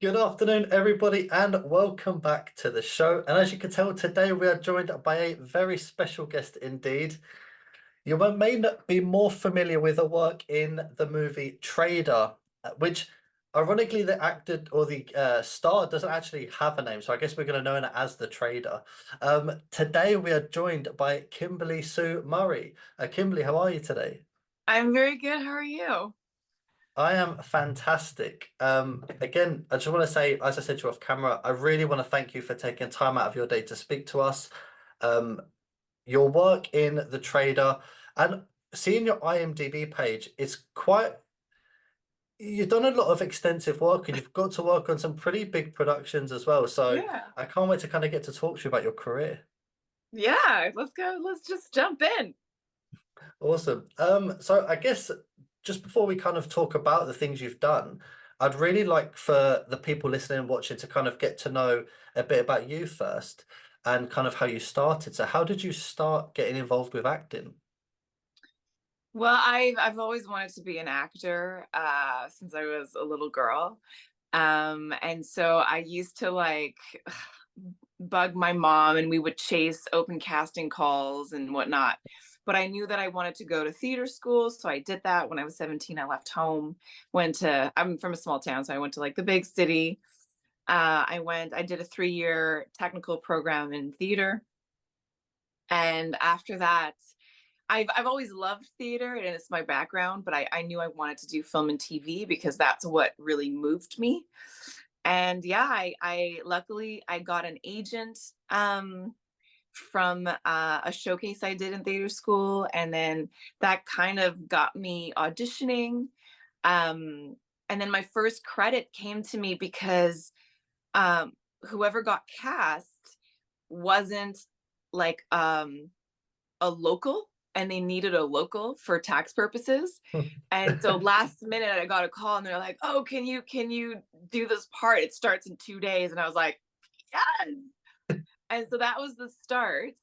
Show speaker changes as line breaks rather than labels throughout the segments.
Good afternoon, everybody, and welcome back to the show. And as you can tell, today we are joined by a very special guest indeed. You may not be more familiar with her work in the movie Trader, which ironically the actor or the star doesn't actually have a name, so I guess we're going to know her as the Trader. Today we are joined by Kimberly-Sue Murray. Kimberly, how are you today?
I'm very good. How are you?
I am fantastic. Again, I just want to say, as I said to you off camera, I really want to thank you for taking time out of your day to speak to us. Um, your work in The Trader and seeing your IMDb page, it's quite, you've done a lot of extensive work and you've got to work on some pretty big productions as well. So
Yeah.
I can't wait to kind of get to talk to you about your career.
Yeah, let's go. Let's just jump in.
Awesome. So I guess just before we kind of talk about the things you've done, I'd really like for the people listening and watching to kind of get to know a bit about you first and kind of how you started. So how did you start getting involved with acting?
Well, I've always wanted to be an actor since I was a little girl. And so I used to like bug my mom and we would chase open casting calls and whatnot. But I knew that I wanted to go to theater school. So I did that when I was 17. I left home, I'm from a small town. So I went to like the big city. I did a 3-year technical program in theater. And after that, I've always loved theater and it's my background, but I knew I wanted to do film and TV because that's what really moved me. And yeah, I luckily I got an agent from a showcase I did in theater school, and then that kind of got me auditioning. And then my first credit came to me because whoever got cast wasn't like a local, and they needed a local for tax purposes. And so last minute I got a call and they're like, "Oh, can you do this part? It starts in 2 days." And I was like, "Yes." And so that was the start.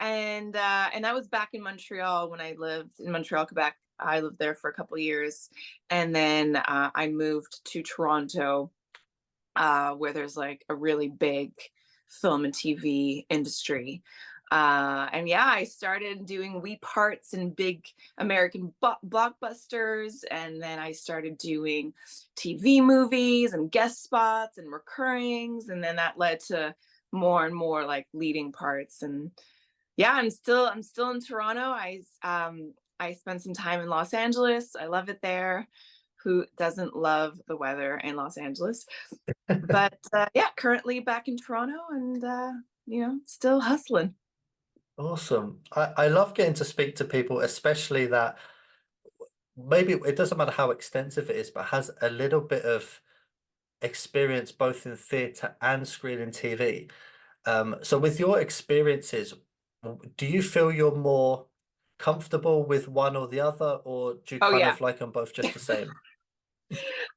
And that was back in Montreal when I lived in Montreal, Quebec. I lived there for a couple of years. And then I moved to Toronto, where there's like a really big film and TV industry. And yeah, I started doing wee parts in big American blockbusters, and then I started doing TV movies and guest spots and recurrings, and then that led to more and more like leading parts. And yeah, I'm still in Toronto. I spent some time in Los Angeles. I love it there. Who doesn't love the weather in Los Angeles? But yeah, currently back in Toronto, and still hustling.
Awesome. I love getting to speak to people, especially that maybe it doesn't matter how extensive it is, but has a little bit of experience both in theatre and screen and TV. So with your experiences, do you feel you're more comfortable with one or the other, or do you
Oh
kind
yeah,
of like them both just the same?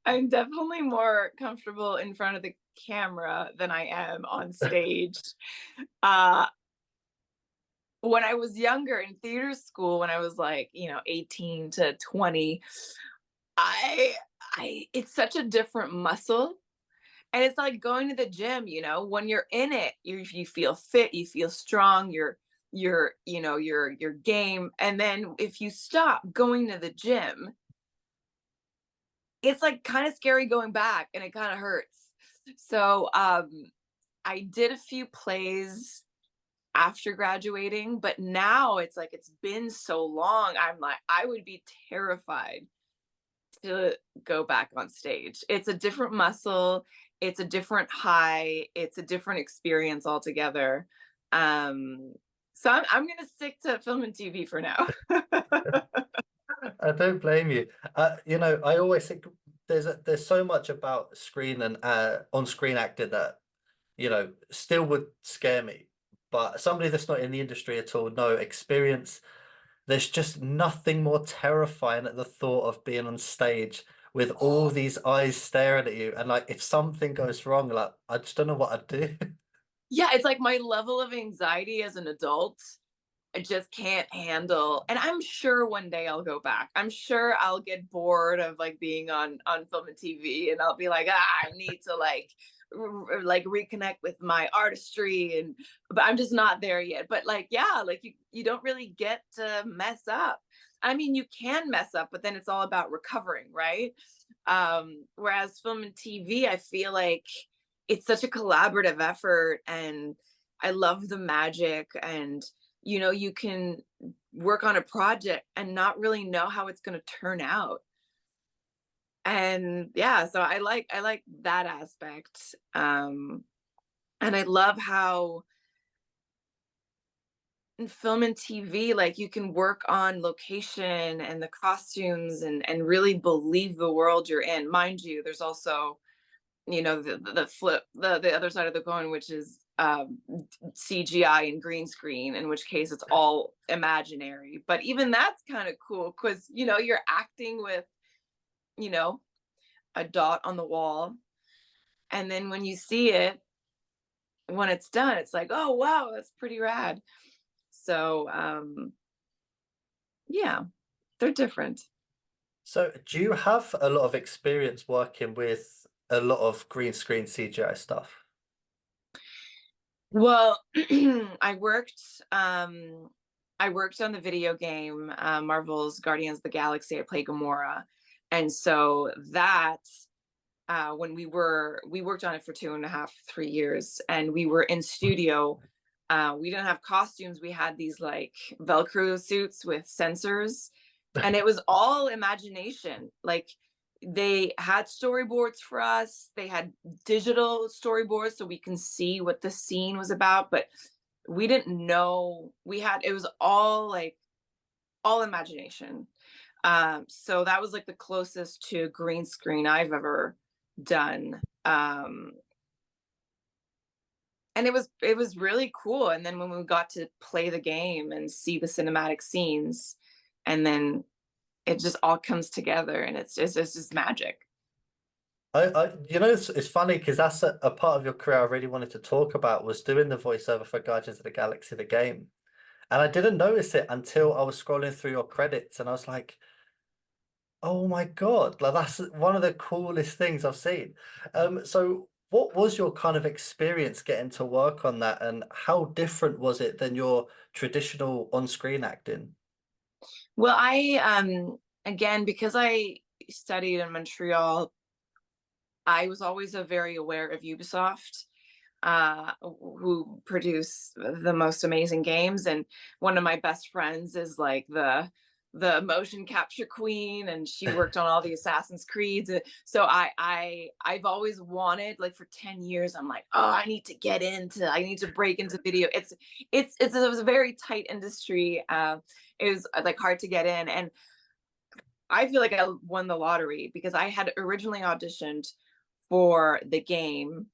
I'm definitely more comfortable in front of the camera than I am on stage. Uh, when I was younger in theater school, when I was like 18 to 20, I I it's such a different muscle. And it's like going to the gym, when you're in it, you feel fit, you feel strong, you're game. And then if you stop going to the gym, it's like kind of scary going back and it kind of hurts. So I did a few plays after graduating, but now it's like it's been so long. I'm like, I would be terrified to go back on stage. It's a different muscle, it's a different high, it's a different experience altogether. Um, so I'm gonna stick to film and TV for now.
I don't blame you. I always think there's so much about screen and on-screen acting that still would scare me. But somebody that's not in the industry at all, no experience, there's just nothing more terrifying at the thought of being on stage with all these eyes staring at you. And like if something goes wrong, like I just don't know what I'd do.
Yeah, it's like my level of anxiety as an adult I just can't handle, and I'm sure one day I'll go back. I'm sure I'll get bored of like being on film and TV, and I'll be like, I need to like like reconnect with my artistry, and but I'm just not there yet. But like, yeah, like you don't really get to mess up. I mean, you can mess up, but then it's all about recovering, right? Whereas film and TV, I feel like it's such a collaborative effort, and I love the magic. And you can work on a project and not really know how it's going to turn out. And yeah, so I like that aspect. And I love how in film and TV, like you can work on location and the costumes, and really believe the world you're in. Mind you, there's also, the flip, the other side of the coin, which is CGI and green screen, in which case it's all imaginary. But even that's kind of cool because you're acting with, you know, a dot on the wall, and then when you see it, when it's done, it's like, oh wow, that's pretty rad. So yeah, they're different.
So, do you have a lot of experience working with a lot of green screen CGI stuff?
Well, I worked on the video game, Marvel's Guardians of the Galaxy. I play Gamora. And so that, when we worked on it for 2.5, 3 years, and we were in studio. We didn't have costumes. We had these like Velcro suits with sensors, and it was all imagination. Like, they had storyboards for us. They had digital storyboards so we can see what the scene was about, but we didn't know. It was all like all imagination. So that was like the closest to green screen I've ever done. And it was really cool. And then when we got to play the game and see the cinematic scenes, and then it just all comes together, and it's just magic.
It's funny because that's a part of your career I really wanted to talk about was doing the voiceover for Guardians of the Galaxy, the game. And I didn't notice it until I was scrolling through your credits and I was like, oh my God, like that's one of the coolest things I've seen. So what was your kind of experience getting to work on that and how different was it than your traditional on-screen acting?
Well, I again, because I studied in Montreal, I was always a very aware of Ubisoft, who produce the most amazing games. And one of my best friends is like the motion capture queen, and she worked on all the Assassin's Creeds. So I've always wanted, like for 10 years, I'm like, oh, I need to break into video. It was a very tight industry. It was like hard to get in. And I feel like I won the lottery because I had originally auditioned for the game.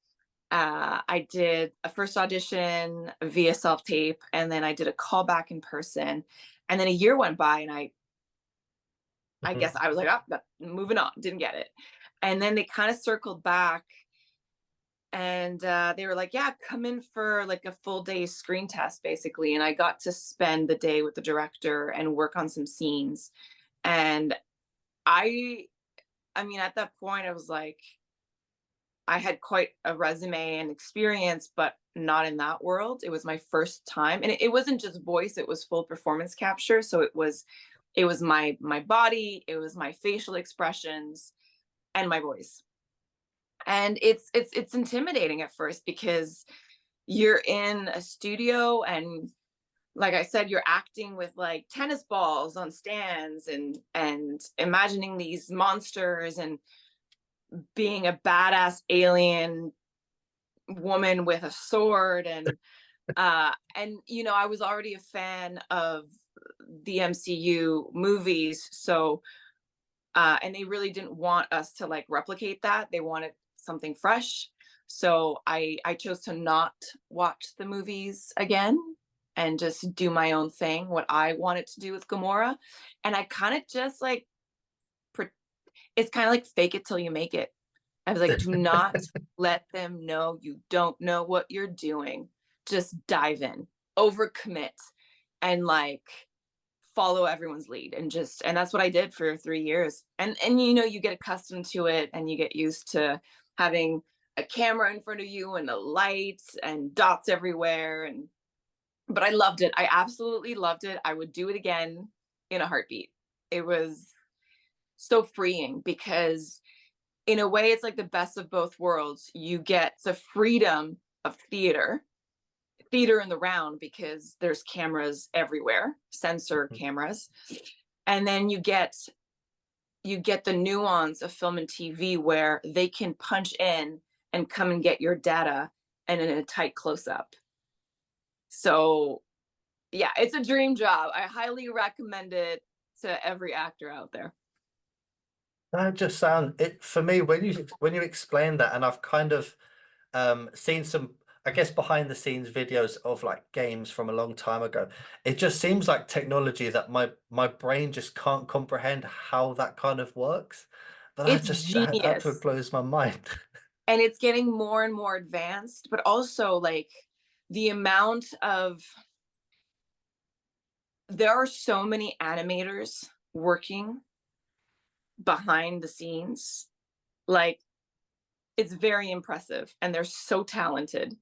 I did a first audition via self tape, and then I did a callback in person. And then a year went by, and I guess I was like, oh, moving on, didn't get it. And then they kind of circled back, and they were like, yeah, come in for like a full day screen test, basically. And I got to spend the day with the director and work on some scenes. And I, I mean, at that point, I was like, I had quite a resume and experience, but not in that world. It was my first time, and it wasn't just voice; it was full performance capture. So it was my body, it was my facial expressions, and my voice. And it's intimidating at first because you're in a studio, and like I said, you're acting with like tennis balls on stands, and imagining these monsters, and being a badass alien woman with a sword. And I was already a fan of the MCU movies. So and they really didn't want us to like replicate that. They wanted something fresh. So I chose to not watch the movies again and just do my own thing, what I wanted to do with Gamora. And I kind of just like it's kind of like fake it till you make it. I was like, do not let them know you don't know what you're doing. Just dive in, overcommit. and like follow everyone's lead, and that's what I did for 3 years. And you know, you get accustomed to it and you get used to having a camera in front of you and a light and dots everywhere. And but I loved it. I absolutely loved it. I would do it again in a heartbeat. It was so freeing because in a way it's like the best of both worlds. You get the freedom of theater in the round because there's cameras everywhere, sensor cameras. And then you get the nuance of film and TV where they can punch in and come and get your data and in a tight close up. So, yeah, it's a dream job. I highly recommend it to every actor out there.
That just sound it for me when you explain that, and I've kind of seen some, I guess, behind the scenes videos of like games from a long time ago. It just seems like technology that my brain just can't comprehend how that kind of works. But
It's
that absolutely
genius.
blows my mind.
And it's getting more and more advanced, but also like the amount of there are so many animators working behind the scenes. Like it's very impressive and they're so talented.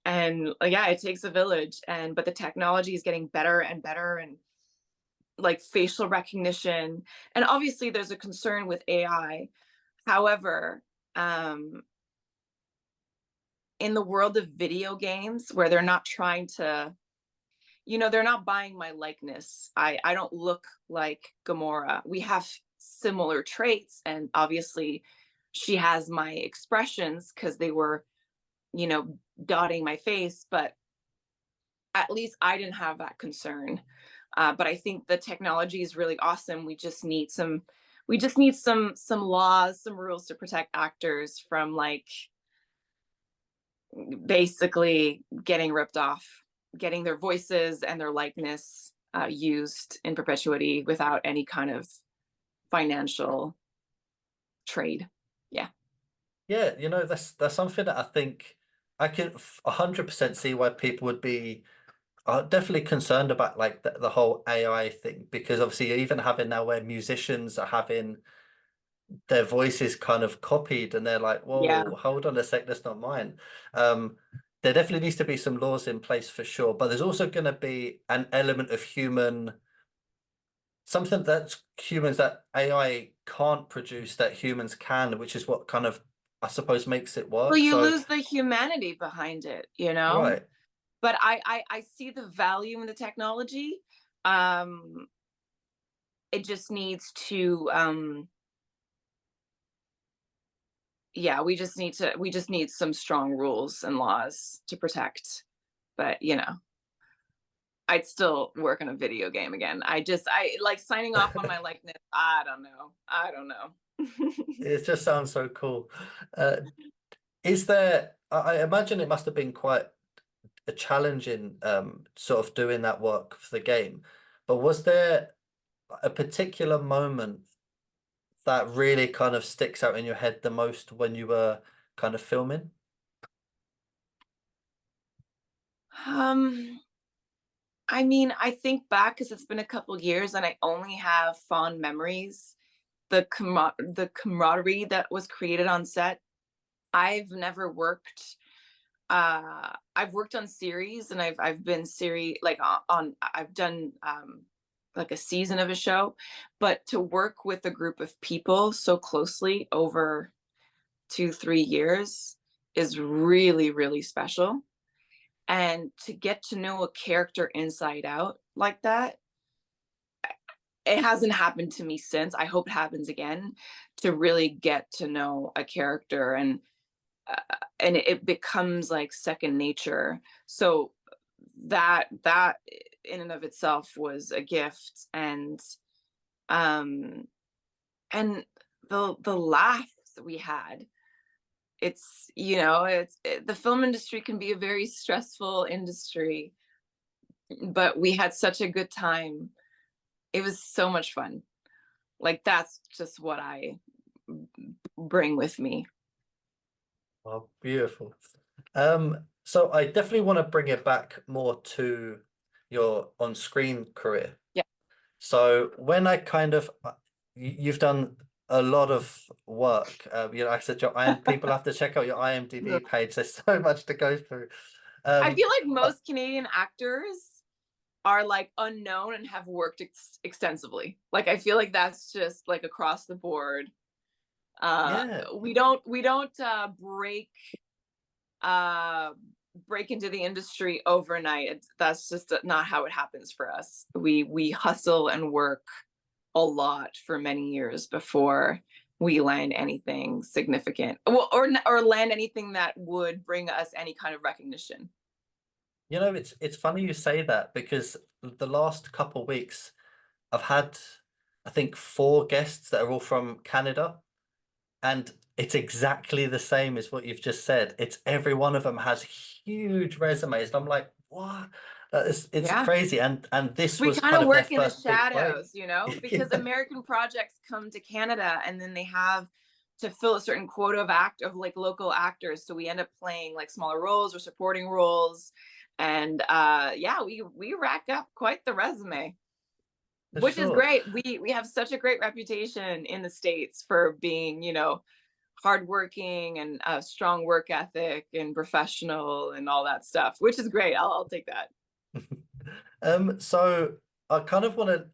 And yeah, it takes a village, and but the technology is getting better and better, and like facial recognition. And obviously there's a concern with AI. However, um in the world of video games where they're not trying to, you know, they're not buying my likeness. I don't look like Gamora. We have similar traits, and obviously she has my expressions because they were, you know, dotting my face, but at least I didn't have that concern. But I think the technology is really awesome. We just need some laws, some rules to protect actors from like basically getting ripped off, getting their voices and their likeness used in perpetuity without any kind of financial trade. Yeah.
Yeah, you know, that's something that I think I can 100% see why people would be definitely concerned about like the whole AI thing, because obviously you're even having now where musicians are having their voices kind of copied, and they're like,
Yeah.
whoa, hold on a sec, that's not mine. Um, there definitely needs to be some laws in place for sure, but there's also going to be an element of something that's humans that AI can't produce that humans can, which is what kind of, I suppose, makes it
Well,
work.
you
So,
lose the humanity behind it, you know?
right.
But I see the value in the technology. Um, it just needs to yeah, we just need some strong rules and laws to protect. But you know, I'd still work on a video game again. I like signing off on my likeness. I don't know. I don't know.
It just sounds so cool. Uh, is there, I imagine it must have been quite a challenging sort of doing that work for the game, but was there a particular moment that really kind of sticks out in your head the most when you were kind of filming?
um, I mean, I think back because it's been a couple years and I only have fond memories. The camaraderie that was created on set. I've never worked I've worked on series, and I've been series like I've done like a season of a show, but to work with a group of people so closely over 2 3 years is really really special. And to get to know a character inside out like that, it hasn't happened to me since. I hope it happens again, to really get to know a character, uh, and it becomes like second nature. So that in and of itself was a gift. Um and the laughs that we had, it's, you know, the film industry can be a very stressful industry, but we had such a good time. It was so much fun. Like that's just what I bring with me.
Oh, beautiful. So I definitely want to bring it back more to, your on-screen career.
Yeah.
So when I kind of, you've done a lot of work. You know, like I said, people have to check out your IMDb page. There's so much to go through.
I feel like
But
most Canadian actors are like unknown and have worked extensively. Like I feel like that's just like across the board.
yeah,
We don't uh break into the industry overnight. That's just not how it happens for us. We hustle and work a lot for many years before we land anything significant, well, or land anything that would bring us any kind of recognition.
you know, it's funny you say that because the last couple weeks I've had, I think, 4 guests that are all from Canada. And it's exactly the same as what you've just said. It's every one of them has huge resumes. And I'm like, what? It's
Yeah.
crazy. And this
We
was
kind
kind
of
of their
work in the
first big break.
shadows, because
Yeah,
American projects come to Canada and then they have to fill a certain quota of like local actors. So we end up playing like smaller roles or supporting roles. And yeah, we rack up quite the resume,
for
which is
sure.
great. We have such a great reputation in the States for being, hardworking and a strong work ethic and professional and all that stuff, which is great. I'll take that.
So I kind of want to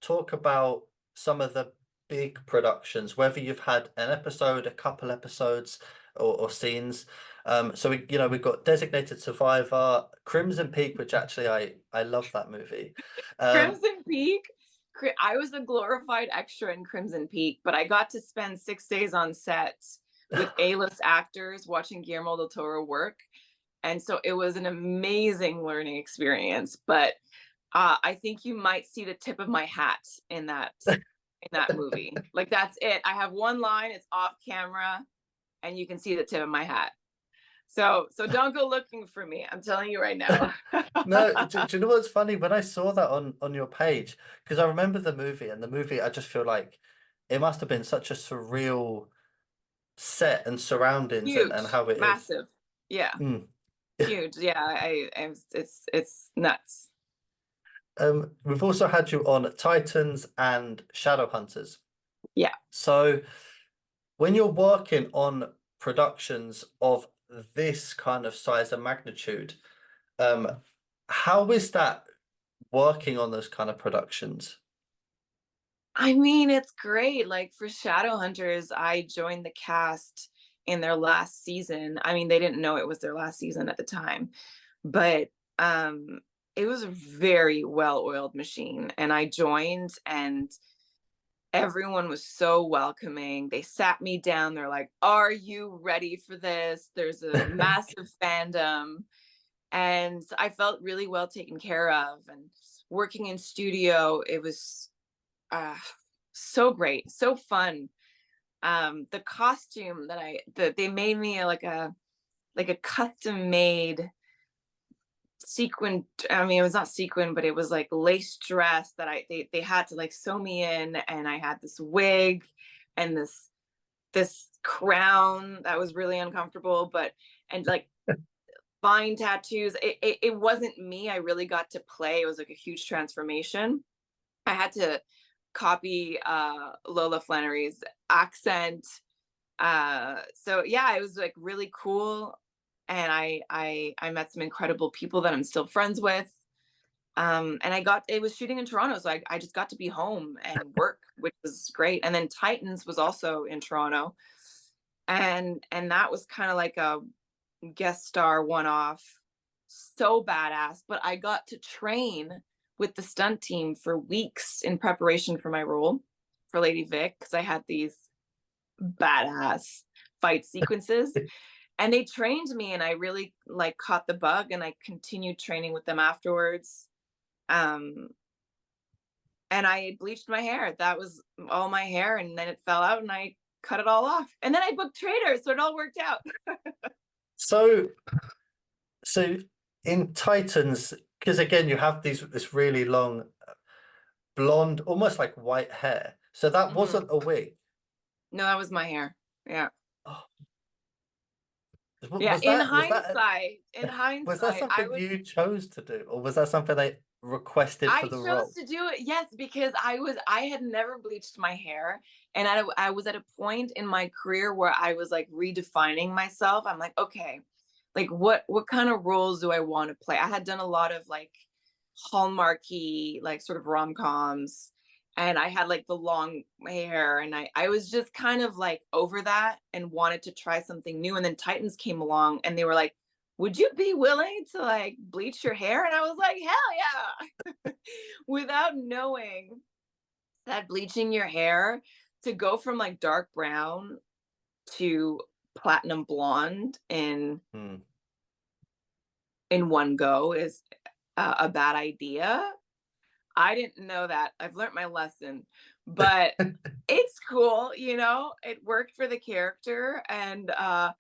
talk about some of the big productions, whether you've had an episode, a couple episodes, or scenes. So we've got Designated Survivor, Crimson Peak, which actually I love that movie. Um,
Crimson Peak. I was a glorified extra in Crimson Peak, but I got to spend 6 days on set with A-list actors watching Guillermo del Toro work. And so it was an amazing learning experience. But I think you might see the tip of my hat in that movie. Like that's it. I have one line, it's off camera, and you can see the tip of my hat. So don't go looking for me. I'm telling you right now.
No, do you know what's funny? When I saw that on your page, because I remember the movie, and the movie, I just feel like it must have been such a surreal set and surroundings and
Huge,
how it is.
massive. Yeah,
Mm.
huge. Yeah, it's nuts.
We've also had you on Titans and Shadowhunters.
Yeah.
So when you're working on productions of this kind of size and magnitude, um, how is that working on those kind of productions?
I mean, it's great. Like for Shadowhunters, I joined the cast in their last season. I mean, they didn't know it was their last season at the time, but it was a very well-oiled machine. And I joined and everyone was so welcoming. They sat me down. They're like, "Are you ready for this? There's a massive fandom." And I felt really well taken care of. And working in studio, it was uh, so great, so fun. The costume that they made me like a custom made sequin. I mean, it was not sequin, but it was like lace dress that they had to like sew me in, and I had this wig and this crown that was really uncomfortable, but and like fine tattoos. It wasn't me. I really got to play. It was like a huge transformation. I had to copy Lola Flannery's accent. So yeah, it was like really cool. And I met some incredible people that I'm still friends with. And it was shooting in Toronto, so I just got to be home and work, which was great. And then Titans was also in Toronto. And that was kind of like a guest star one off. So badass. But I got to train with the stunt team for weeks in preparation for my role for Lady Vic, because I had these badass fight sequences. And they trained me and I really like caught the bug and I continued training with them afterwards. Um, and I bleached my hair. That was all my hair, and then it fell out and I cut it all off. And then I booked traders, so it all worked out.
So so in Titans, because again you have this really long blonde, almost like white hair. So that
Mhm.
wasn't a wig.
No, that was my hair. Yeah.
Oh,
Yeah.
was
In
that was that
hindsight, in
was that
hindsight, I
something
was
you chose to do, or was that something they requested for
I
the
chose
role?
to do it, yes, because I had never bleached my hair, and I was at a point in my career where I was like redefining myself. I'm like, okay, like what kind of roles do I want to play? I had done a lot of like hallmarky, like sort of rom-coms, and I had like the long hair, and I was just kind of like over that and wanted to try something new. And then Titans came along, and they were like, would you be willing to like bleach your hair? And I was like, hell yeah. Without knowing that bleaching your hair to go from like dark brown to platinum blonde
Hmm.
in one go is a bad idea. I didn't know that. I've learned my lesson, but it's cool, you know. It worked for the character, and I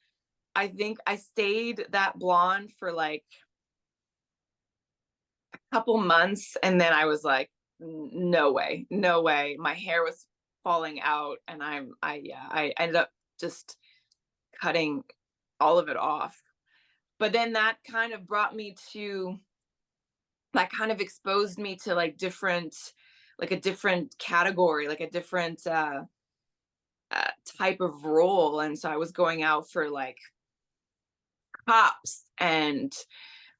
think I stayed that blonde for like couple months, and then I was like, no way, no way. My hair was falling out, and I ended up just cutting all of it off. But then that kind of brought me to, that kind of exposed me to like different, like a different category, like a different type of role. And so I was going out for like cops and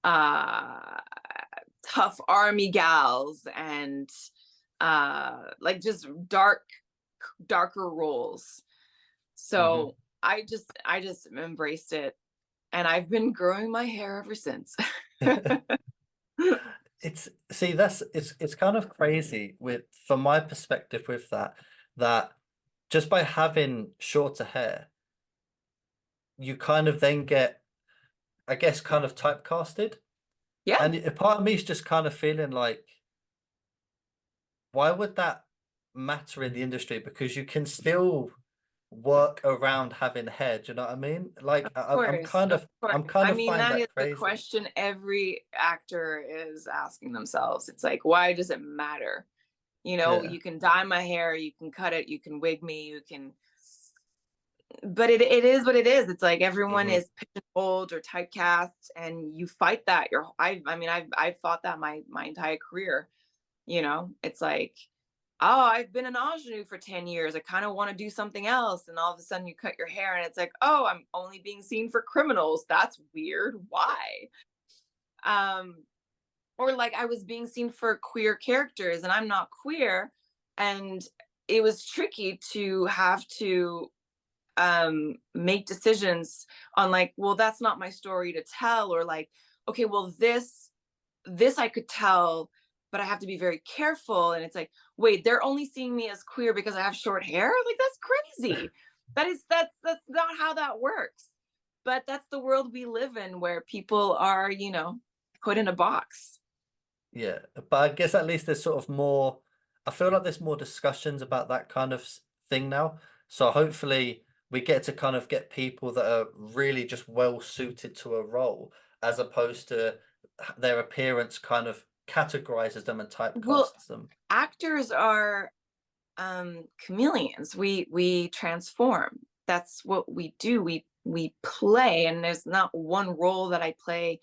uh tough army gals and like just darker roles.
Hmm.
So I just embraced it, and I've been growing my hair ever since.
It's see that's it's kind of crazy with from my perspective with that just by having shorter hair, you kind of then get, I guess, kind of typecasted.
Yeah,
And a part of me is just kind of feeling like, why would that matter in the industry? Because you can still work around having hair. Do you know what I mean? Like
of course.
I'm kind
I
of
mean,
find
that is
that
the
crazy.
question every actor is asking themselves. It's like, why does it matter? You know,
Yeah.
you can dye my hair, you can cut it, you can wig me, you can, but it is what it is. It's like everyone
Hmm.
is pigeonholed or typecast, and you fight that. I mean, I've fought that my entire career. You know, it's like, oh, I've been an ingenue for 10 years. I kind of want to do something else. And all of a sudden you cut your hair, and it's like, oh, I'm only being seen for criminals. That's weird. Why? Um, or like I was being seen for queer characters, and I'm not queer. And it was tricky to have to make decisions on like, well, that's not my story to tell, or like, okay, well, this I could tell, but I have to be very careful. And it's like, wait, they're only seeing me as queer because I have short hair? Like that's crazy. That's not how that works. But that's the world we live in, where people are, you know, put in a box.
Yeah. But I guess at least there's sort of more, I feel like there's more discussions about that kind of thing now. So hopefully we get to kind of get people that are really just well suited to a role, as opposed to their appearance kind of categorizes them and
Well,
typecasts them.
actors are chameleons. We transform. That's what we do. We play, and there's not one role that I play.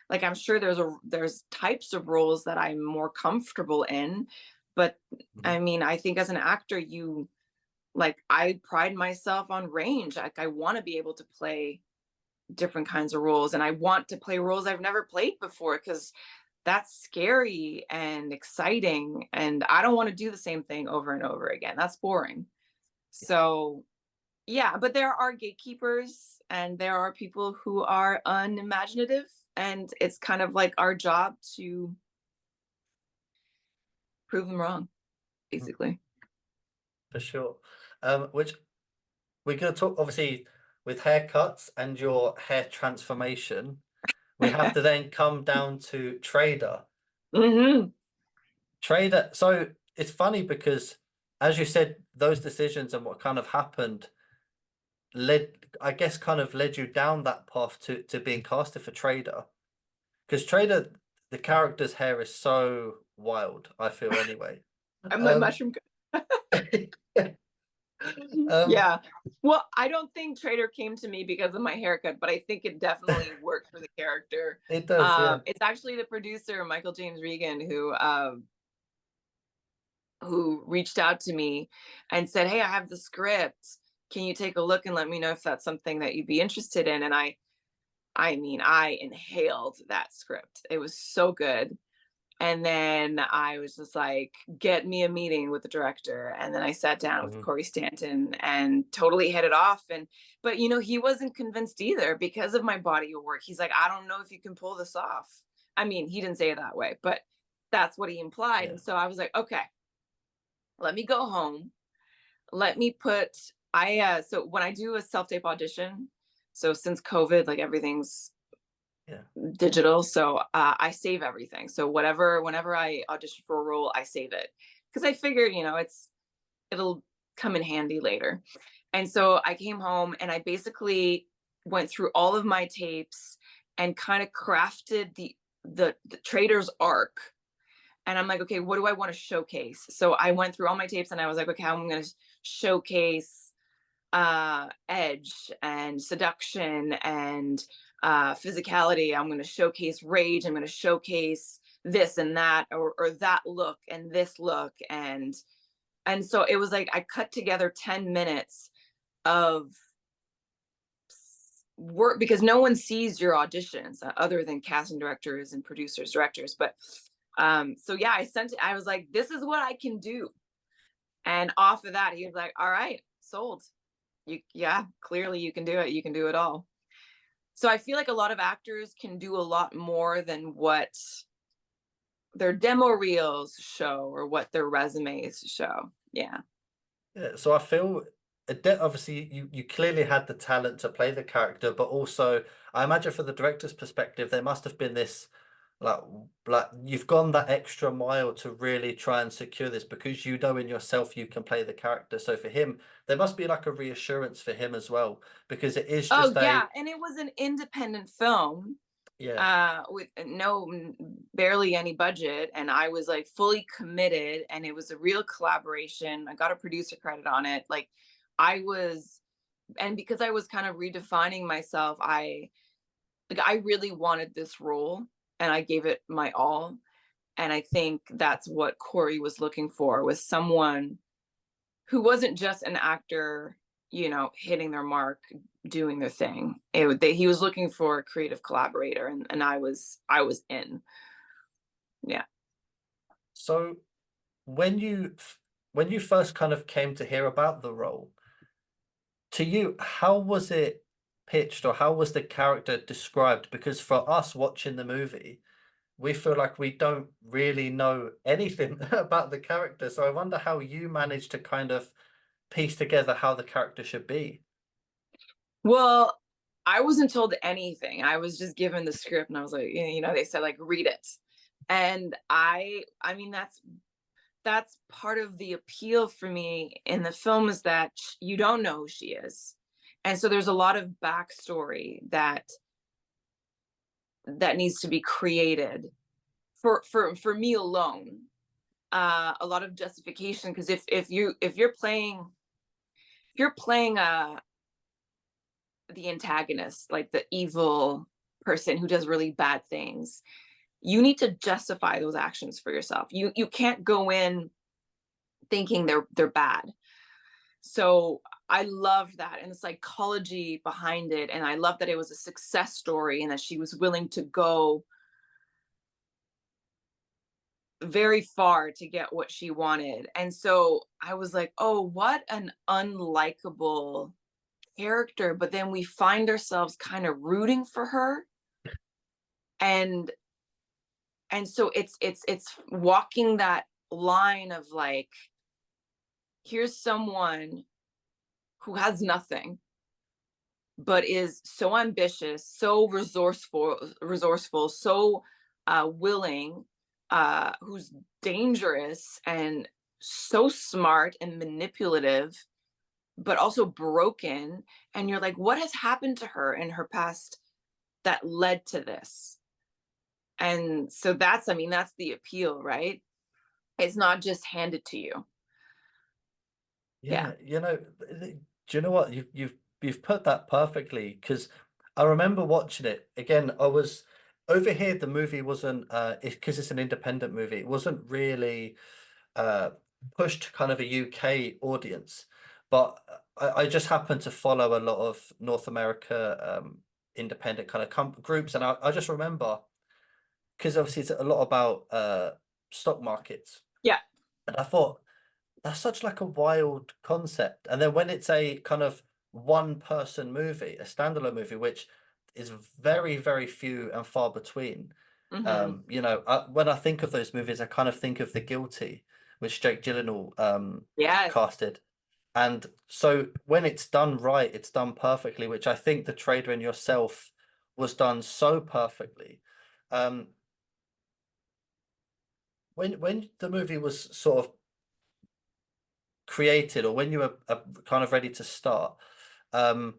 Like I'm sure there's types of roles that I'm more comfortable in, but
Mhm.
I mean, I think as an actor, you, like, I pride myself on range. Like I want to be able to play different kinds of roles, and I want to play roles I've never played before, because that's scary and exciting, and I don't want to do the same thing over and over again. That's boring. So yeah, but there are gatekeepers, and there are people who are unimaginative, and it's kind of like our job to prove them wrong,
Mhm.
basically.
For sure. Which we're going to talk, obviously, with haircuts and your hair transformation, we have to then come down to Trader.
Hmm.
Trader. So it's funny because, as you said, those decisions and what kind of happened led, I guess, kind of led you down that path to being casted for Trader. Because Trader, the character's hair is so wild, I feel anyway.
I'm a
Um,
mushroom.
Um,
Yeah. Well, I don't think Trader came to me because of my haircut, but I think it definitely worked for the character.
it does, yeah.
It's actually the producer, Michael James Regan, who reached out to me and said, "Hey, I have the script. Can you take a look and let me know if that's something that you'd be interested in?" And I mean, I inhaled that script. It was so good. And then I was just like, get me a meeting with the director. And then I sat down with
Mhm.
Corey Stanton and totally hit it off. But he wasn't convinced either because of my body of work. He's like, I don't know if you can pull this off. I mean, he didn't say it that way, but that's what he implied.
Yeah.
And so I was like, okay, let me go home. Let me put, so when I do a self tape audition, so since COVID, like everything's
Yeah.
digital, so I save everything. So whenever I audition for a role, I save it because I figure it'll come in handy later. And so I came home and I basically went through all of my tapes and kind of crafted the trader's arc. And I'm like, okay, what do I want to showcase? So I went through all my tapes and I was like, okay, I'm going to showcase edge and seduction and physicality. I'm going to showcase rage. I'm going to showcase this and that, or that look and this look. And so it was like I cut together 10 minutes of work because no one sees your auditions other than casting directors and producers, directors. But so yeah, I sent it. I was like, this is what I can do. And off of that, he was like, all right, sold. Yeah, clearly you can do it. You can do it all. So I feel like a lot of actors can do a lot more than what their demo reels show or what their resumes show. Yeah.
Yeah, so I feel obviously you clearly had the talent to play the character, but also I imagine for the director's perspective, there must have been this like you've gone that extra mile to really try and secure this because you know in yourself you can play the character. So for him, there must be like a reassurance for him as well because it is
Oh
just
yeah,
a
and it was an independent film
yeah.
with barely any budget, and I was like fully committed, and it was a real collaboration. I got a producer credit on it. Like I was, and because I was kind of redefining myself, I really wanted this role and I gave it my all. And I think that's what Corey was looking for, was someone who wasn't just an actor, hitting their mark, doing their thing. He was looking for a creative collaborator, and I was in. Yeah.
So when you first kind of came to hear about the role, to you, how was it pitched or how was the character described? Because for us watching the movie, we feel like we don't really know anything about the character. So I wonder how you managed to kind of piece together how the character should be.
Well, I wasn't told anything. I was just given the script, and I was like, they said like read it, and I mean that's part of the appeal for me in the film, is that you don't know who she is, and so there's a lot of backstory that needs to be created for me alone. A lot of justification, because if you're playing the antagonist, like the evil person who does really bad things, you need to justify those actions for yourself. You can't go in thinking they're bad. So I loved that, and the psychology behind it, and I love that it was a success story and that she was willing to go very far to get what she wanted. And so I was like, oh, what an unlikable character. But then we find ourselves kind of rooting for her. And so it's walking that line of like, here's someone who has nothing but is so ambitious, so resourceful, so willing, who's dangerous and so smart and manipulative, but also broken. And you're like, what has happened to her in her past that led to this? And so that's the appeal, right? It's not just handed to you. Yeah.
Yeah, do you know what? You've put that perfectly because I remember watching it again. I was over here. The movie wasn't because it's an independent movie. It wasn't really uh pushed to kind of a UK audience, but I just happened to follow a lot of North America independent kind of groups, and I just remember because obviously it's a lot about stock markets,
Yeah.
and I thought that's such like a wild concept. And then when it's a kind of one person movie, a standalone movie, which is very, very few and far between.
Hmm.
When I think of those movies, I kind of think of The Guilty, which Jake Gyllenhaal
Yes.
casted. And so when it's done right, it's done perfectly, which I think The Trader and Yourself was done so perfectly. Um, when the movie was sort of created or when you were kind of ready to start, um,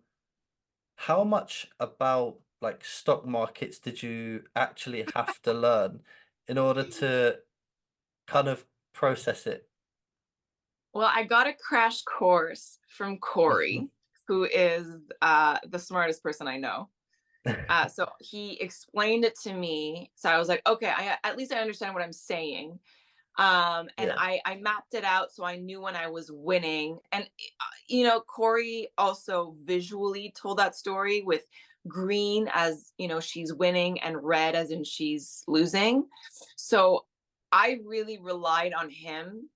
how much about like stock markets did you actually have to learn in order to kind of process it?
Well, I got a crash course from Corey, who is the smartest person I know. So he explained it to me. So I was like, okay, at least I understand what I'm saying. And
Yeah.
I mapped it out so I knew when I was winning. And Corey also visually told that story with green as she's winning and red as in she's losing. So I really relied on him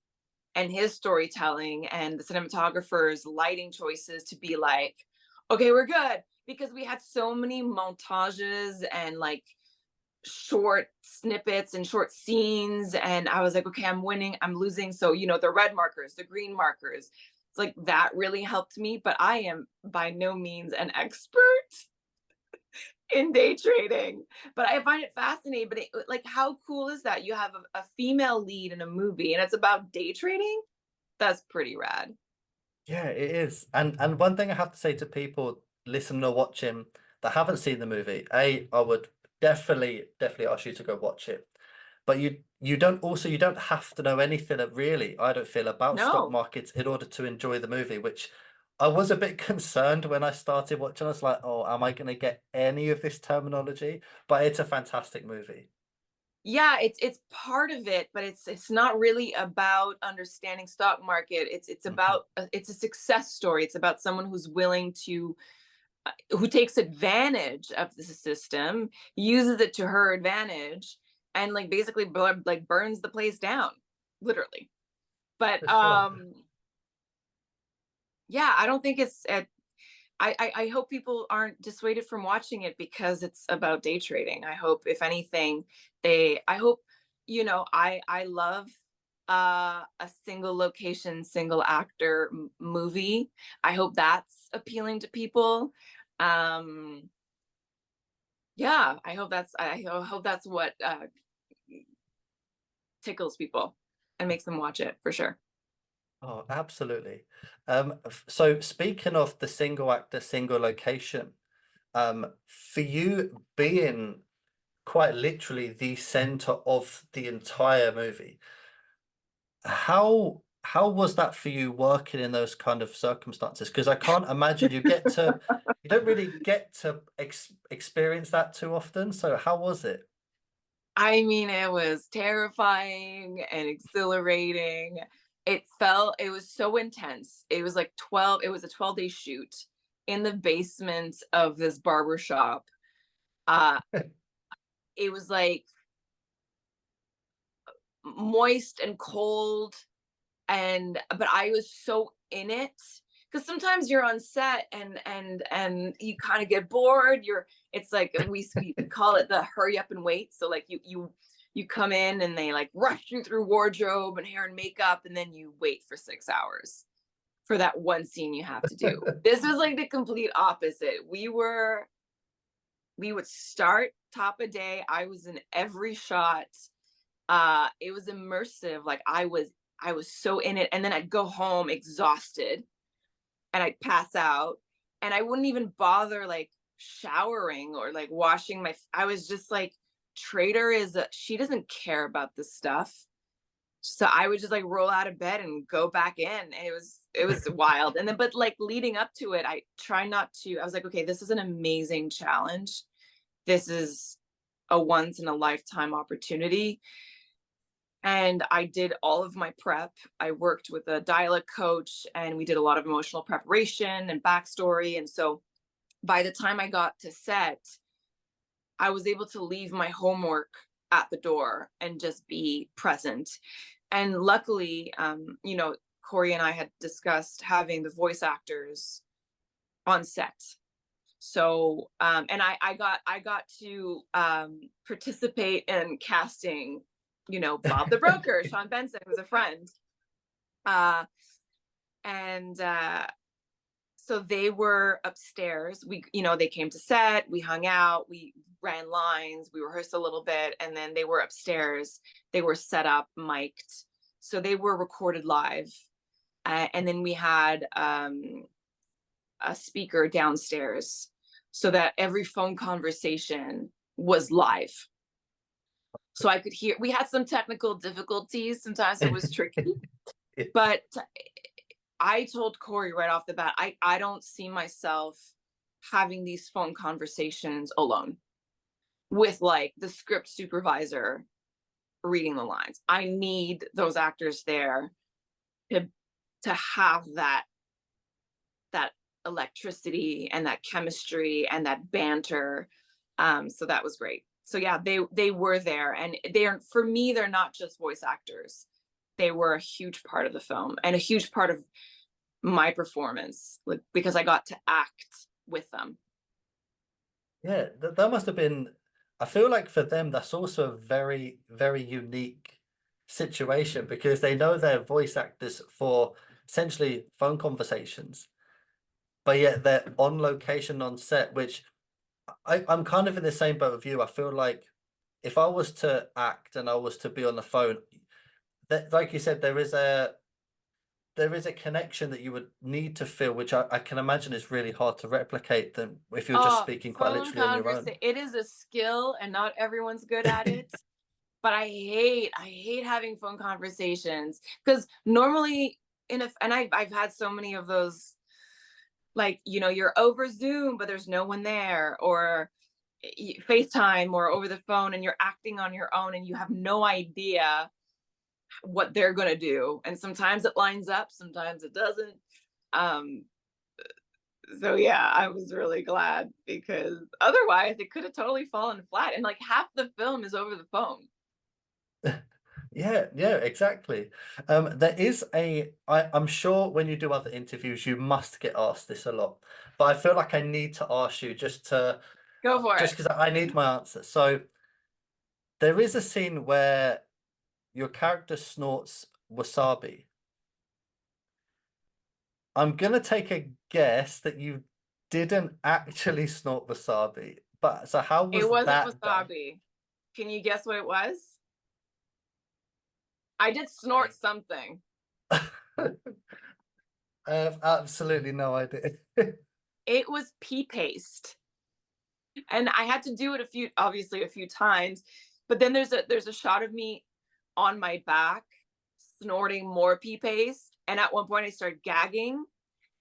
and his storytelling and the cinematographer's lighting choices to be like, okay, we're good, because we had so many montages and like short snippets and short scenes, and I was like, okay, I'm winning, I'm losing, so the red markers, the green markers, it's like that really helped me. But I am by no means an expert in day trading, but I find it fascinating. But like, how cool is that? You have a female lead in a movie and it's about day trading. That's pretty rad.
Yeah, it is. And one thing I have to say to people listening or watching that haven't seen the movie, I would definitely ask you to go watch it. But you don't have to know anything really, I don't feel, about stock
No.
markets in order to enjoy the movie, which I was a bit concerned when I started watching. I was like, oh, am I going to get any of this terminology? But it's a fantastic movie.
Yeah, it's part of it, but it's not really about understanding stock market. It's
Mhm.
about it's a success story. It's about someone who's willing to who takes advantage of the system, uses it to her advantage, and like basically like burns the place down, literally. But
For sure.
yeah, I don't think it's I hope people aren't dissuaded from watching it because it's about day trading. I hope, if anything, I hope, I love a single location, single actor movie. I hope that's appealing to people. Um, yeah, I hope that's what tickles people and makes them watch it for sure.
Oh, absolutely. So speaking of the single actor, single location, for you being quite literally the center of the entire movie, how was that for you working in those kind of circumstances? Because I can't imagine you don't really get to experience that too often. So how was it?
I mean, it was terrifying and exhilarating. It was so intense. It was like 12, it was a 12-day shoot in the basement of this barber shop. Uh, it was like moist and cold, but I was so in it, because sometimes you're on set and you kind of get bored. It's like we call it the hurry up and wait. So like you come in and they like rush you through wardrobe and hair and makeup, and then you wait for 6 hours for that one scene you have to do. This was like the complete opposite. We would start top of day. I was in every shot. It was immersive. Like I was so in it, and then I'd go home exhausted and I'd pass out, and I wouldn't even bother like showering or like washing I was just like, Trader she doesn't care about this stuff. So I would just like roll out of bed and go back in. And it was wild. And then, but like leading up to it, I was like, okay, this is an amazing challenge. This is a once in a lifetime opportunity. And I did all of my prep. I worked with a dialect coach and we did a lot of emotional preparation and backstory. And so by the time I got to set, I was able to leave my homework at the door and just be present. And luckily, Corey and I had discussed having the voice actors on set. So, and I got to participate in casting, Bob the broker, Sean Benson, who's a friend. And so they were upstairs. They came to set, we hung out, we ran lines, we rehearsed a little bit, and then they were upstairs. They were set up, mic'd. So they were recorded live. And then we had a speaker downstairs so that every phone conversation was live. So I could hear. We had some technical difficulties. Sometimes it was tricky. But I told Corey right off the bat, I don't see myself having these phone conversations alone with like the script supervisor reading the lines. I need those actors there to have that electricity and that chemistry and that banter. So that was great. So yeah, they were there, and for me, they're not just voice actors. They were a huge part of the film and a huge part of my performance, like, because I got to act with them.
Yeah, that must have been, I feel like for them, that's also a very, very unique situation because they know they're voice actors for essentially phone conversations, but yet they're on location on set, which I'm kind of in the same boat with you. I feel like if I was to act and I was to be on the phone, that, like you said, there is a connection that you would need to feel, which I can imagine is really hard to replicate than if you're just
Oh,
speaking quite
phone
literally on your own.
conversation. It is a skill and not everyone's good at it. But I hate having phone conversations because normally and I've had so many of those, like, you're over Zoom, but there's no one there, or FaceTime or over the phone, and you're acting on your own and you have no idea what they're going to do. And sometimes it lines up, sometimes it doesn't. Um, so yeah, I was really glad because otherwise it could have totally fallen flat. And like half the film is over the phone.
Yeah, yeah, exactly. There is I'm sure when you do other interviews, you must get asked this a lot, but I feel like I need to ask you
Go for
just
it.
because I need my answer. So there is a scene where your character snorts wasabi. I'm gonna take a guess that you didn't actually snort wasabi, but so how
It
was
wasn't
that done?
wasabi. Can you guess what it was? I did snort something.
I have absolutely no idea.
It was pea paste. And I had to do it obviously a few times, but then there's a shot of me on my back snorting more pea paste, and at one point I started gagging.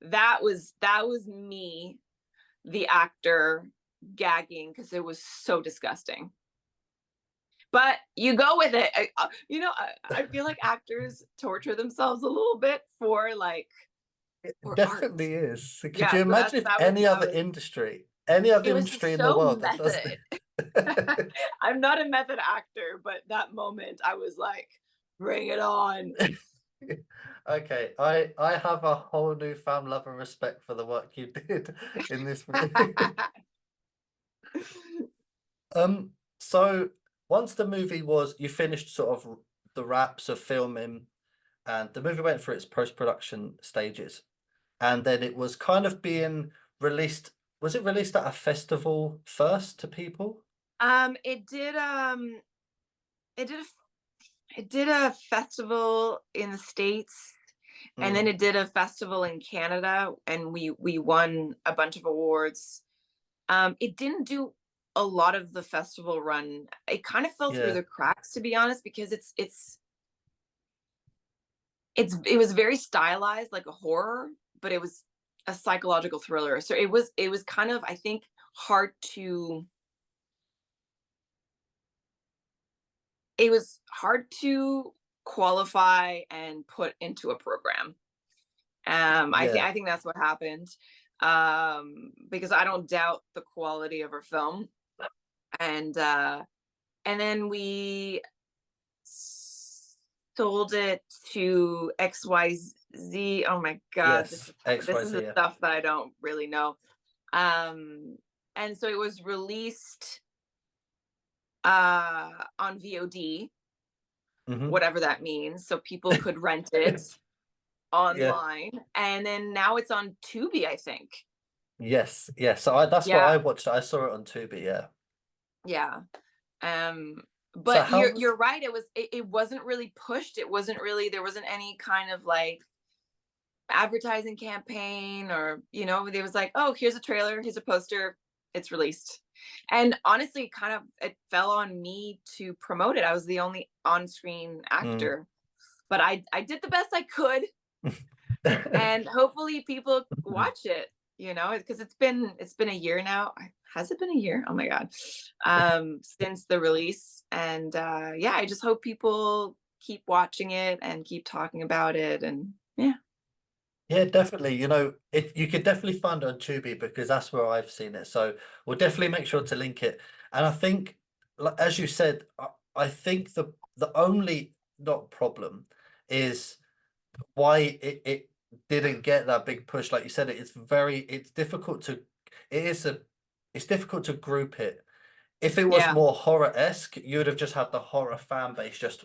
That was me, the actor, gagging because it was so disgusting. But you go with it. I feel like actors torture themselves a little bit
It
for art.
definitely is. Could
Yeah,
you
so
imagine if
that was
any other
it was just
industry in the
so
world that does
method.
this?
I'm not a method actor, but that moment I was like, bring it on.
Okay, I have a whole newfound love and respect for the work you did in this movie. So once the movie was you finished sort of the wraps of filming, and the movie went through its post-production stages, and then it was kind of being released. Was it released at a festival first to people?
It did it did a it did a festival in the States, and then
Mm,
it did a festival in Canada, and we won a bunch of awards. It didn't do a lot of the festival run. It kind of fell through
yeah.
the cracks, to be honest, because it was very stylized, like a horror, but it was a psychological thriller. So it was kind of, I think, hard to it was hard to qualify and put into a program.
Yeah.
I think that's what happened. Because I don't doubt the quality of her film. And and then we sold it to XYZ. Oh my God,
Yes.
this is
XYZ.
the
Yeah.
stuff that I don't really know. Um, and so it was released on VOD,
Hmm.
whatever that means, so people could rent it
Yeah.
online. And then now it's on Tubi, I think.
Yes. Yeah. So that's what I
Yeah,
watched. I saw it on Tubi. Yeah.
yeah. Um,
So
but
how was?
you're right. It wasn't really pushed. It wasn't really There wasn't any kind of like advertising campaign, or there was like, oh, here's a trailer, here's a poster, it's released. And honestly, kind of, it fell on me to promote it. I was the only on-screen
Mm.
actor, but I did the best I could, and hopefully people watch it, because it's been a year now. Has it been a year? Oh my God. Since the release. And yeah, I just hope people keep watching it and keep talking about it. And yeah.
Yeah, definitely. If you could definitely find it on Tubi because that's where I've seen it. So we'll definitely make sure to link it. And I think, like, as you said, I think the only not problem is why it didn't get that big push. Like you said, it's difficult to it is a it's difficult to group it. If it was
Yeah.
more horror-esque, you would have just had the horror fan base just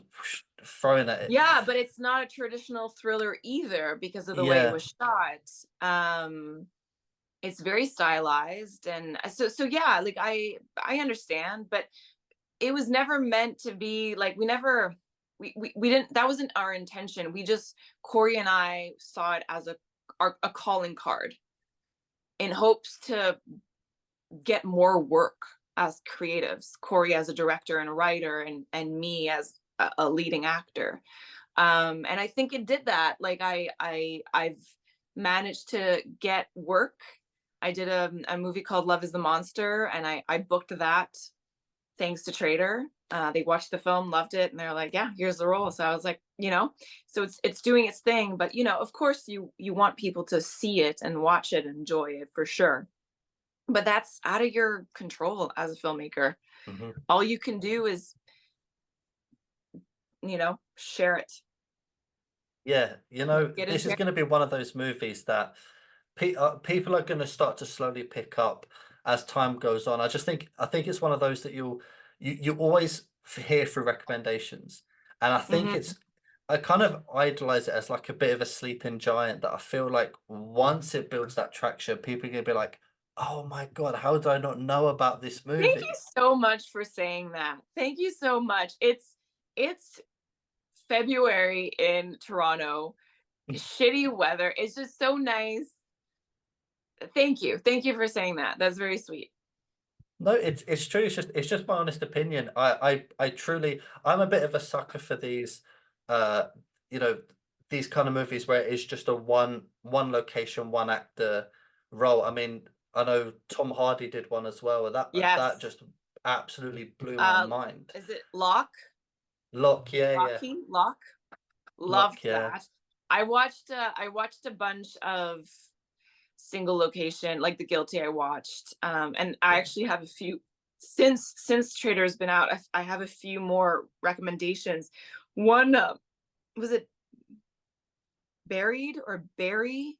throwing at it.
Yeah, but it's not a traditional thriller either because of the way it
Yeah.
was shot. It's very stylized, and so yeah, like I understand, but it was never meant to be like, we didn't, that wasn't our intention. We just, Corey and I saw it as a calling card in hopes to get more work as creatives. Corey as a director and a writer, and me as a leading actor. And I think it did that. Like I've managed to get work. I did a movie called Love is the Monster, and I booked that thanks to Trader. They watched the film, loved it, and they're like, yeah, here's the role. So I was like, so it's doing its thing. But of course you want people to see it and watch it and enjoy it for sure. But that's out of your control as a filmmaker.
Mhm.
All you can do is, share it.
Yeah,
Get
this is
into
going to be one of those movies that people are going to start to slowly pick up as time goes on. I think it's one of those that you always hear through recommendations, and I think
it.
I kind of idolize it as like a bit of a sleeping giant that I feel like once it builds that traction, people are going to be like, "Oh my God, how did I not know about this
Thank you
movie?"
so much for saying that. Thank you so much. It's February in Toronto. Shitty weather. It's just so nice. Thank you. Thank you for saying that. That's very sweet.
No, it's true. It's just my honest opinion. I truly I'm a bit of a sucker for these uh you know these kind of movies where it is just a one location, one actor role. I mean, I know Tom Hardy did one as well, and that
Yes.
just absolutely blew my
Uh
mind.
is it Locke?
Lock, yeah, yeah.
Locke?
Lock,
Loved
yeah.
that. I watched a bunch of single location, like The Guilty, I watched. And I
Yeah.
actually have a few, since Trader has been out, I have a few more recommendations. One, was it Buried or Barry?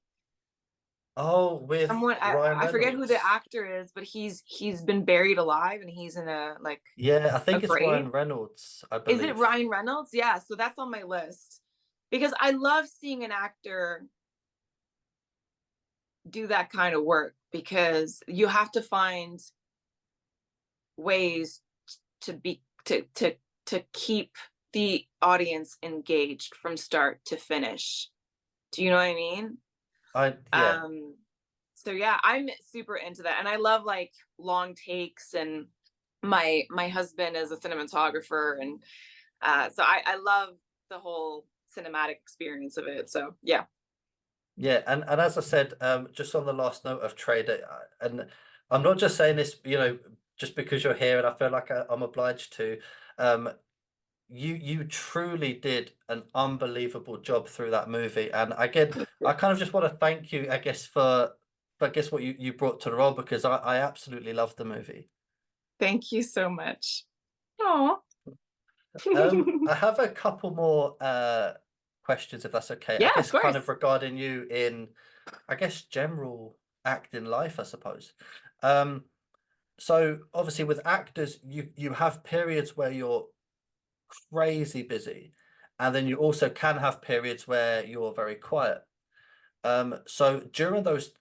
Oh, with
Someone,
Ryan
I forget who the
Reynolds.
actor is, but he's been buried alive, and he's in
Yeah, I
a
think it's
grave.
Ryan Reynolds, I
Is it
believe.
Ryan Reynolds? Yeah, so that's on my list because I love seeing an actor do that kind of work, because you have to find ways to be to keep the audience engaged from start to finish. Do you know what I mean?
Yeah.
Um, so yeah, I'm super into that, and I love like long takes. And my husband is a cinematographer, and so I love the whole cinematic experience of it. So yeah.
Yeah, and as I said, just on the last note of trade, and I'm not just saying this, just because you're here, and I feel like I'm obliged to. Um, you truly did an unbelievable job through that movie, and again, I kind of just want to thank you, I guess, for I guess what you brought to the role, because I absolutely loved the movie.
Thank you so much. Oh.
I have a couple more questions, if that's okay. I
Yeah, of
guess kind
course.
of regarding you in, I guess, general acting life, I suppose. Um, so obviously with actors, you have periods where you're crazy busy, and then you also can have periods where you're very quiet. So during those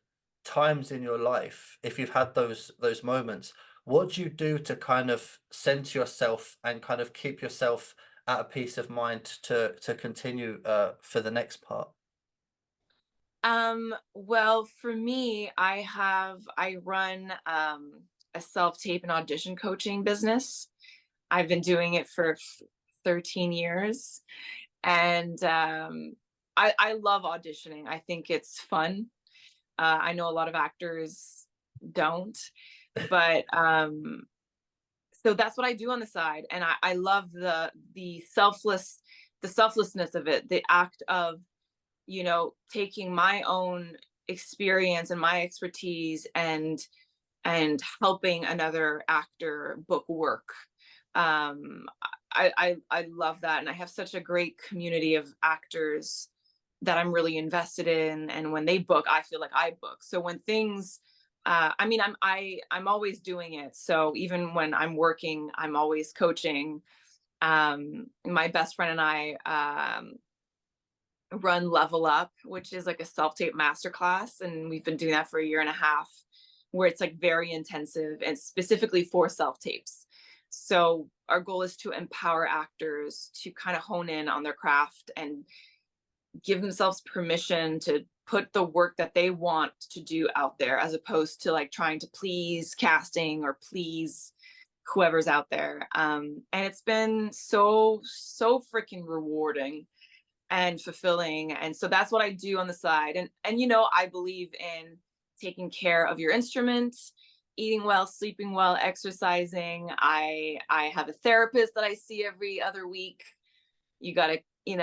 times in your life, if you've had those moments, what do you do to kind of center yourself and kind of keep yourself at a peace of mind to continue for the next part?
Well, for me, I run a self-tape and audition coaching business. I've been doing it for 13 years. And I love auditioning. I think it's fun. I know a lot of actors don't, but so that's what I do on the side. And I love the selflessness of it, the act of, taking my own experience and my expertise and helping another actor book work. um I love that, and I have such a great community of actors that I'm really invested in, and when they book, I feel like I book. So when things I mean, I'm always doing it, so even when I'm working, I'm always coaching. My best friend and I run Level Up, which is like a self-tape masterclass, and we've been doing that for a year and a half, where it's like very intensive and specifically for self-tapes. So our goal is to empower actors to kind of hone in on their craft and give themselves permission to put the work that they want to do out there, as opposed to like trying to please casting or please whoever's out there. And it's been so freaking rewarding and fulfilling. And so that's what I do on the side. And I believe in taking care of your instrument, eating well, sleeping well, exercising. I have a therapist that I see every other week. You got to,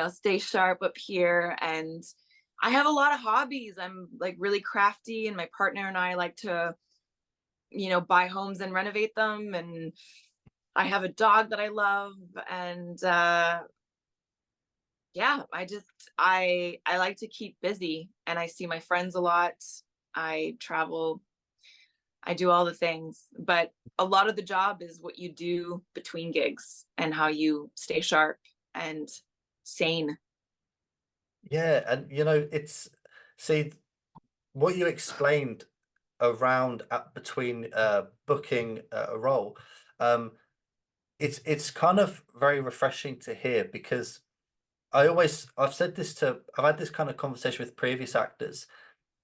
stay sharp up here. And I have a lot of hobbies. I'm like really crafty, and my partner and I like to, buy homes and renovate them. And I have a dog that I love. And yeah, I like to keep busy, and I see my friends a lot. I travel, I do all the things, but a lot of the job is what you do between gigs and how you stay sharp and sane.
Yeah, and it's, see, what you explained around between booking a role, um, it's kind of very refreshing to hear, because I've had this kind of conversation with previous actors,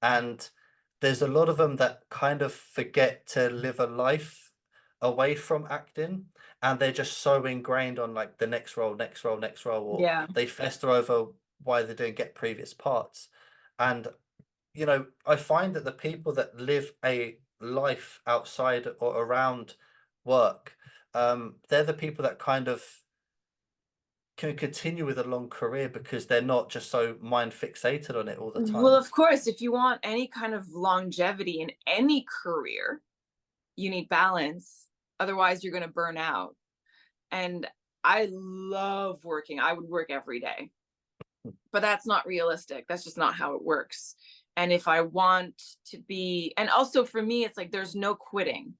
and there's a lot of them that kind of forget to live a life away from acting, and they're just so ingrained on like the next role, next role, next role, or
Yeah.
they fester over why they didn't get previous parts. And I find that the people that live a life outside or around work, they're the people that kind of can continue with a long career, because they're not just so mind fixated on it all the
Well,
time.
of course, if you want any kind of longevity in any career, you need balance. Otherwise, you're going to burn out. And I love working. I would work every day, but that's not realistic. That's just not how it works. And if I want to be, and also for me, it's like there's no quitting.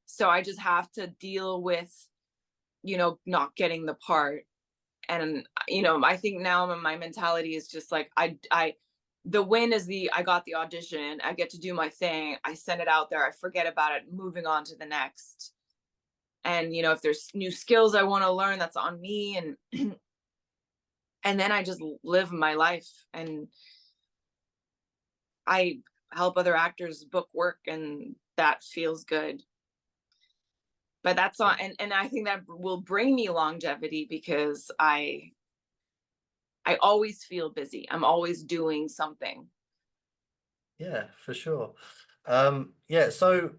So I just have to deal with, not getting the part. And, I think now my mentality is just like, the win is I got the audition, I get to do my thing, I send it out there, I forget about it, moving on to the next. And, if there's new skills I want to learn, that's on me. And then I just live my life, and I help other actors book work, and that feels good. But that's
So,
not, and I think that will bring me longevity, because I always feel busy. I'm always doing something.
Yeah, for sure. Yeah, so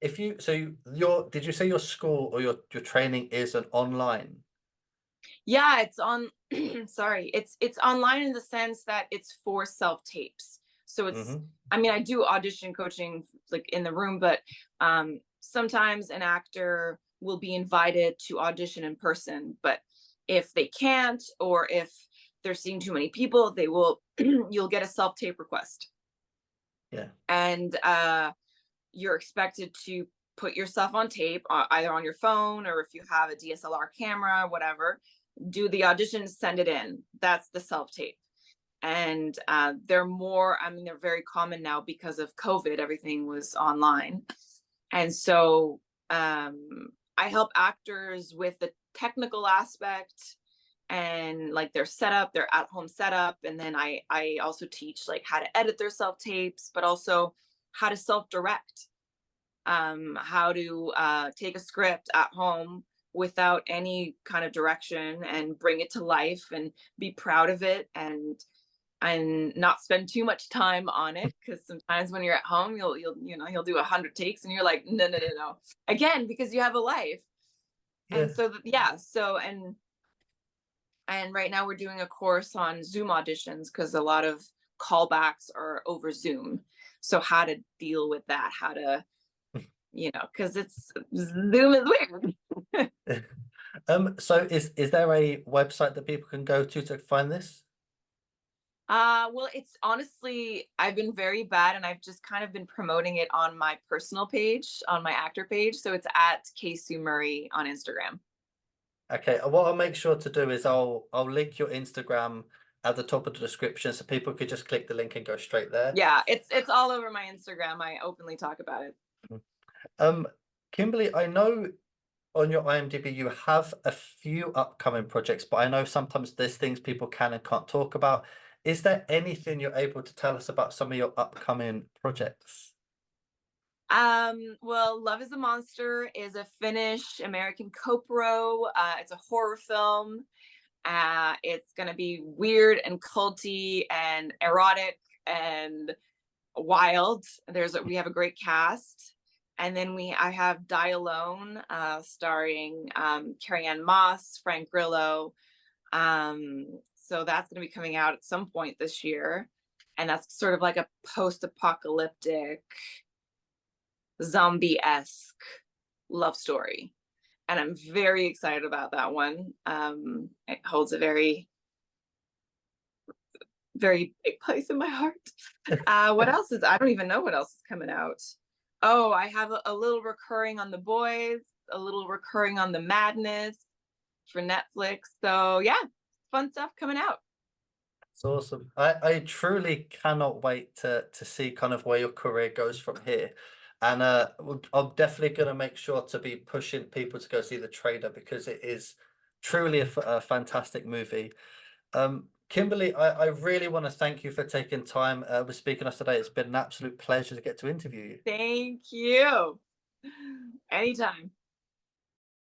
if you so your did you say your school or your training is an online?
Yeah, it's on sorry. It's online in the sense that it's for self-tapes. So it's
Hmm.
I mean, I do audition coaching like in the room, but sometimes an actor will be invited to audition in person, but if they can't or if they're seeing too many people, they will you'll get a self-tape request.
Yeah.
And you're expected to put yourself on tape either on your phone or if you have a DSLR camera, whatever, do the audition, send it in. That's the self tape. And they're more, I mean, they're very common now because of COVID, everything was online. And so I help actors with the technical aspect and like their setup, their at home setup. And then I also teach like how to edit their self tapes, but also how to self direct, how to take a script at home without any kind of direction and bring it to life and be proud of it and not spend too much time on it, because sometimes when you're at home you'll do 100 takes and you're like no again because you have a life.
Yeah.
And so yeah, so and right now we're doing a course on Zoom auditions because a lot of callbacks are over Zoom, so how to deal with that, how to, because it's Zoom is weird.
So is there a website that people can go to find this?
Well, it's honestly, I've been very bad and I've just kind of been promoting it on my personal page, on my actor page. So it's at Sue Murray on Instagram.
Okay, what I'll make sure to do is I'll link your Instagram at the top of the description so people could just click the link and go straight there.
Yeah, it's all over my Instagram. I openly talk about it.
Mhm. Um, Kimberly, I know on your IMDb you have a few upcoming projects, but I know sometimes there's things people can and can't talk about. Is there anything you're able to tell us about some of your upcoming projects?
Well, Love is a Monster is a Finnish American co-pro. It's a horror film. It's gonna be weird and culty and erotic and wild. We have a great cast. And then I have Die Alone, starring Carrie-Anne Moss, Frank Grillo. So that's going to be coming out at some point this year. And that's sort of like a post-apocalyptic, zombie-esque love story. And I'm very excited about that one. It holds a very, very big place in my heart. What else I don't even know what else is coming out. Oh, I have a little recurring on The Boys, a little recurring on The Madness for Netflix. So yeah, fun stuff coming out.
It's awesome. I truly cannot wait to see kind of where your career goes from here. And I'm definitely going to make sure to be pushing people to go see the trailer because it is truly a fantastic movie. Kimberly, I really want to thank you for taking time with speaking to us today. It's been an absolute pleasure to get to interview you.
Thank you. Anytime.